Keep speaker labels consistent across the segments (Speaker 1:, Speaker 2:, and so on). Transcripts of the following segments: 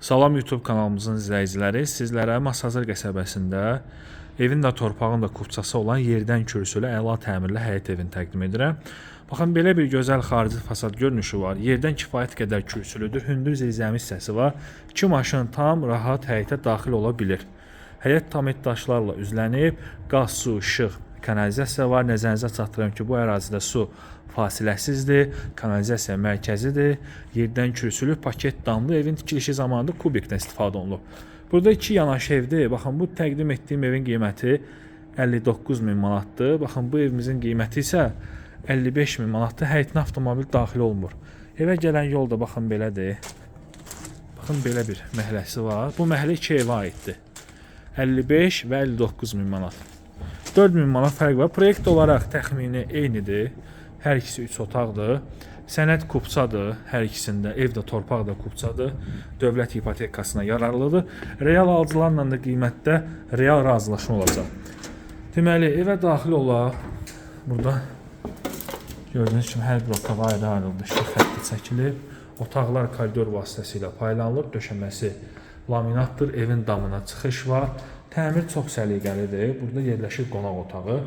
Speaker 1: Salam YouTube kanalımızın izləyiciləri, sizlərə Masazır qəsəbəsində evin də torpağın da kupçası olan yerdən kürsülü əla təmirli həyət evini təqdim edirəm. Baxın, belə bir gözəl xarici fasad görünüşü var. Yerdən kifayət qədər kürsülüdür. Hündür zirzəmi hissəsi var. 2 maşın tam rahat həyətə daxil ola bilir. Həyət tam daşlarla üzlənib, qaz, su, işıq, kanalizasiya var. Nəzərinizə çatdırıram ki, bu ərazidə su fasiləsizdir, kanalizasiya mərkəzidir. Yerdən kürsülü paket damlı evin tikilişi zamanında kubikdən istifadə olunub. Burada 2 yanaşı evdir. Baxın, bu təqdim etdiyim evin qiyməti 59.000 manatdır. Baxın, bu evimizin qiyməti isə 55.000 manatdır. Həyətinə avtomobil daxil olmur. Evə gələn yol da baxın belədir. Baxın, belə bir məhəlləsi var. Bu məhəllə 2 evə aiddir. 55 və 59.000 manat. 4.000 manat fərq var. Proyekt olaraq təxmini eynidir. Hər ikisi 3 otaqdır. Sənəd kupçadır. Hər ikisində ev də torpaq da kupçadır. Dövlət hipotekasına yararlıdır. Real alıcılarla da qiymətdə real razılaşma olacaq. Deməli, evə daxil olaraq burada gördüyünüz kimi hər bir otağa ayrı-ayrılıdır. İşıq xətti çəkilib. Otaqlar koridor vasitəsilə paylanılıb. Döşəməsi laminatdır. Evin damına çıxış var. Təmir çox səliqəlidir. Burada yerləşir qonaq otağı.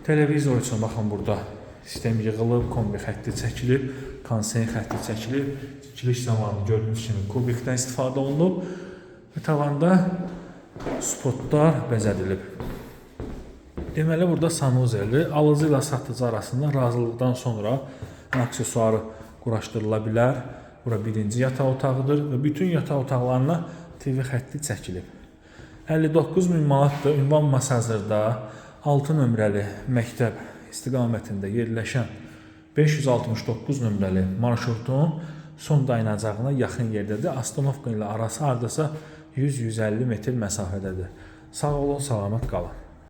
Speaker 1: Televizor üçün baxın, burada sistem yığılıb, kombi xətti çəkilib, konseyn xətti çəkilib. Tikiliş zamanı gördüyünüz kimi kubikdən istifadə olunub və tavanda spotlar bəzədilib. Deməli, burada sanuzeldir. Alıcı ilə satıcı arasında razılıqdan sonra aksesuarı quraşdırıla bilər. Bura birinci yataq otağıdır və bütün yataq otaqlarına TV xətti çəkilib. 59.000 manatdır. Ünvan Masazırda 6 nömrəli məktəb istiqamətində yerləşən 569 nömrəli marşrutun son dayanacağına yaxın yerdədir. Astanovka ilə arası hardasa 100-150 metr məsafədədir. Sağ olun, salamat qalın.